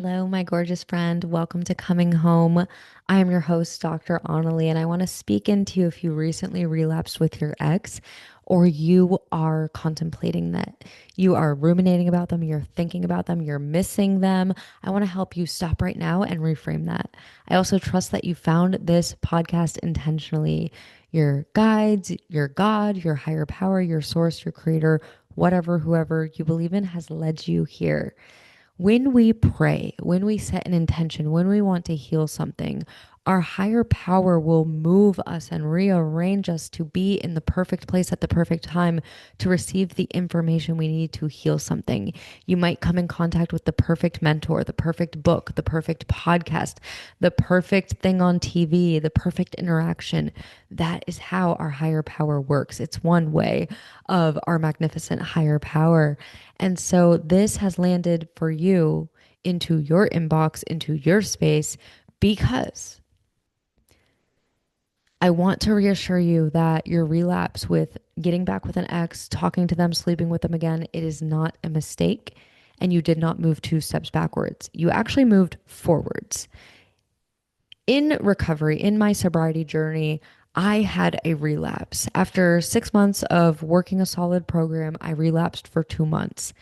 Hello, my gorgeous friend. Welcome to Coming Home. I am your host, Dr. Onalee, and I want to speak into you if you recently relapsed with your ex or you are contemplating that. You are ruminating about them, you're thinking about them, you're missing them. I want to help you stop right now and reframe that. I also trust that you found this podcast intentionally. Your guides, your God, your higher power, your source, your creator, whatever, whoever you believe in has led you here. When we pray, when we set an intention, when we want to heal something, our higher power will move us and rearrange us to be in the perfect place at the perfect time to receive the information we need to heal something. You might come in contact with the perfect mentor, the perfect book, the perfect podcast, the perfect thing on TV, the perfect interaction. That is how our higher power works. It's one way of our magnificent higher power. And so this has landed for you into your inbox, into your space, because I want to reassure you that your relapse with getting back with an ex, talking to them, sleeping with them again, it is not a mistake. And you did not move 2 steps backwards. You actually moved forwards. In recovery, in my sobriety journey, I had a relapse. After 6 months of working a solid program, I relapsed for 2 months.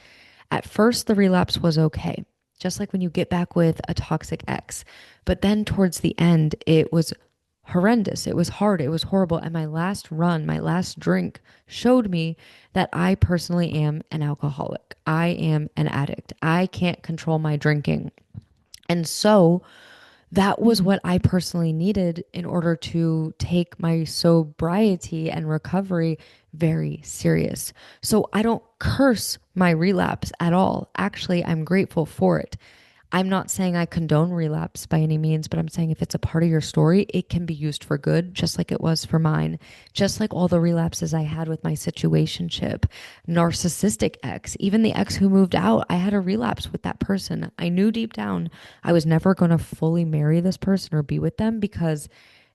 At first, the relapse was okay, just like when you get back with a toxic ex. But then towards the end, it was horrendous. It was hard. It was horrible. And my last run, my last drink showed me that I personally am an alcoholic. I am an addict. I can't control my drinking. And so that was what I personally needed in order to take my sobriety and recovery very serious. So I don't curse my relapse at all. Actually, I'm grateful for it. I'm not saying I condone relapse by any means, but I'm saying if it's a part of your story, it can be used for good, just like it was for mine. Just like all the relapses I had with my situationship, narcissistic ex, even the ex who moved out, I had a relapse with that person. I knew deep down I was never going to fully marry this person or be with them because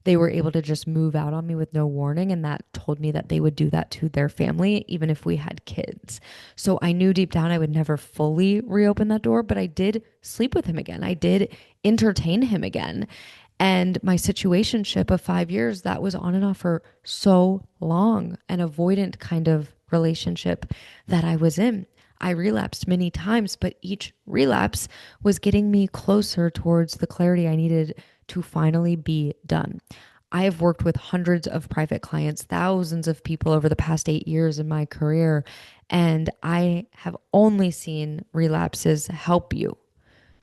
they were able to just move out on me with no warning. And that told me that they would do that to their family, even if we had kids. So I knew deep down I would never fully reopen that door, but I did sleep with him again. I did entertain him again. And my situationship of 5 years, that was on and off for so long, an avoidant kind of relationship that I was in. I relapsed many times, but each relapse was getting me closer towards the clarity I needed to finally be done. I have worked with hundreds of private clients, thousands of people over the past 8 years in my career, and I have only seen relapses help you.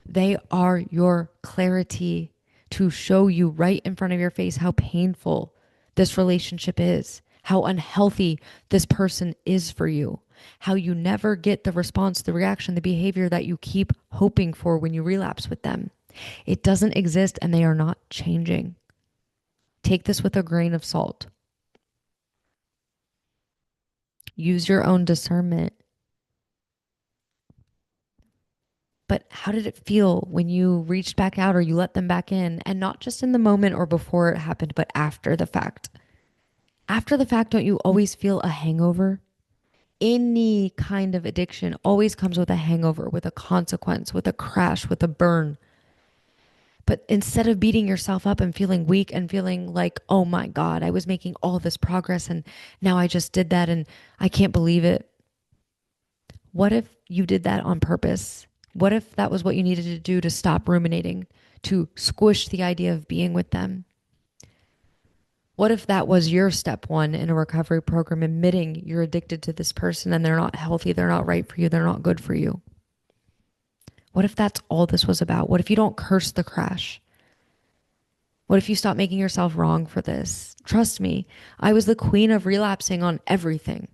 They are your clarity to show you right in front of your face how painful this relationship is, how unhealthy this person is for you, how you never get the response, the reaction, the behavior that you keep hoping for when you relapse with them. It doesn't exist and they are not changing. Take this with a grain of salt. Use your own discernment. But how did it feel when you reached back out or you let them back in? And not just in the moment or before it happened, but after the fact. After the fact, don't you always feel a hangover? Any kind of addiction always comes with a hangover, with a consequence, with a crash, with a burn. But instead of beating yourself up and feeling weak and feeling like, oh my God, I was making all this progress and now I just did that and I can't believe it. What if you did that on purpose? What if that was what you needed to do to stop ruminating, to squish the idea of being with them? What if that was your step one in a recovery program, admitting you're addicted to this person and they're not healthy, they're not right for you, they're not good for you? What if that's all this was about? What if you don't curse the crash? What if you stop making yourself wrong for this? Trust me, I was the queen of relapsing on everything,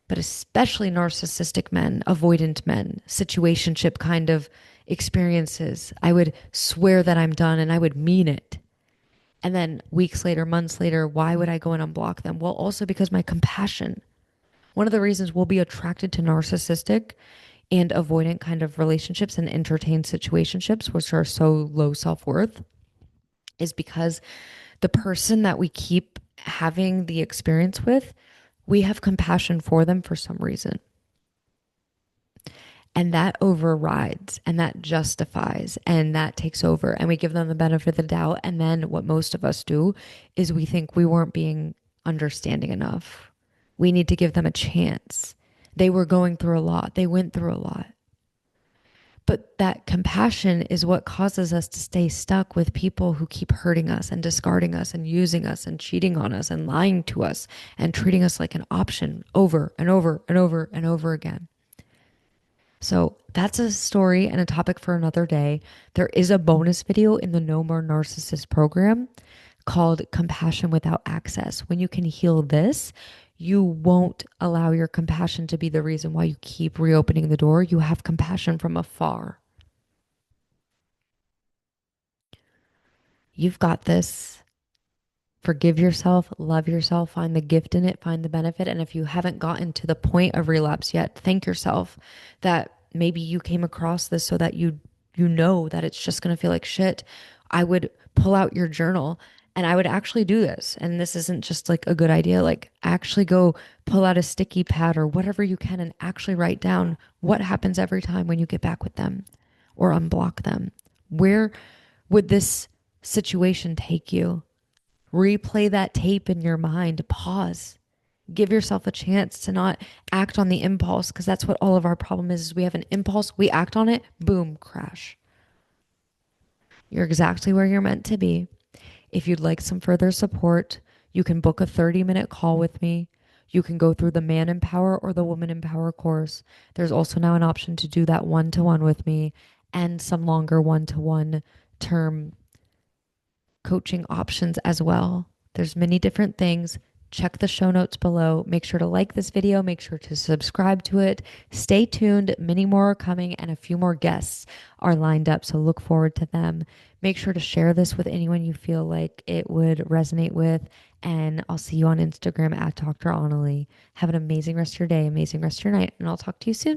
but especially narcissistic men, avoidant men, situationship kind of experiences. I would swear that I'm done and I would mean it. And then weeks later, months later, why would I go and unblock them? Well, also because my compassion. One of the reasons we'll be attracted to narcissistic and avoidant kind of relationships and entertain situationships, which are so low self worth, is because the person that we keep having the experience with, we have compassion for them for some reason. And that overrides and that justifies and that takes over. And we give them the benefit of the doubt. And then what most of us do is we think we weren't being understanding enough. We need to give them a chance. They were going through a lot, they went through a lot. But that compassion is what causes us to stay stuck with people who keep hurting us and discarding us and using us and cheating on us and lying to us and treating us like an option over and over and over and over again. So that's a story and a topic for another day. There is a bonus video in the No More Narcissist program called Compassion Without Access. When you can heal this, you won't allow your compassion to be the reason why you keep reopening the door. You have compassion from afar. You've got this. Forgive yourself, love yourself, find the gift in it, find the benefit. And if you haven't gotten to the point of relapse yet, thank yourself that maybe you came across this so that you know that it's just going to feel like shit. I would pull out your journal and I would actually do this. And this isn't just like a good idea. Like actually go pull out a sticky pad or whatever you can and actually write down what happens every time when you get back with them or unblock them. Where would this situation take you? Replay that tape in your mind, pause, give yourself a chance to not act on the impulse, because that's what all of our problem is we have an impulse, we act on it, boom, crash. You're exactly where you're meant to be. If you'd like some further support, you can book a 30-minute call with me. You can go through the Man in Power or the Woman in Power course. There's also now an option to do that one-to-one with me and some longer one-to-one term coaching options as well. There's many different things. Check the show notes below. Make sure to like this video. Make sure to subscribe to it. Stay tuned. Many more are coming and a few more guests are lined up. So look forward to them. Make sure to share this with anyone you feel like it would resonate with. And I'll see you on Instagram at Dr.Onalee. Have an amazing rest of your day, amazing rest of your night, and I'll talk to you soon.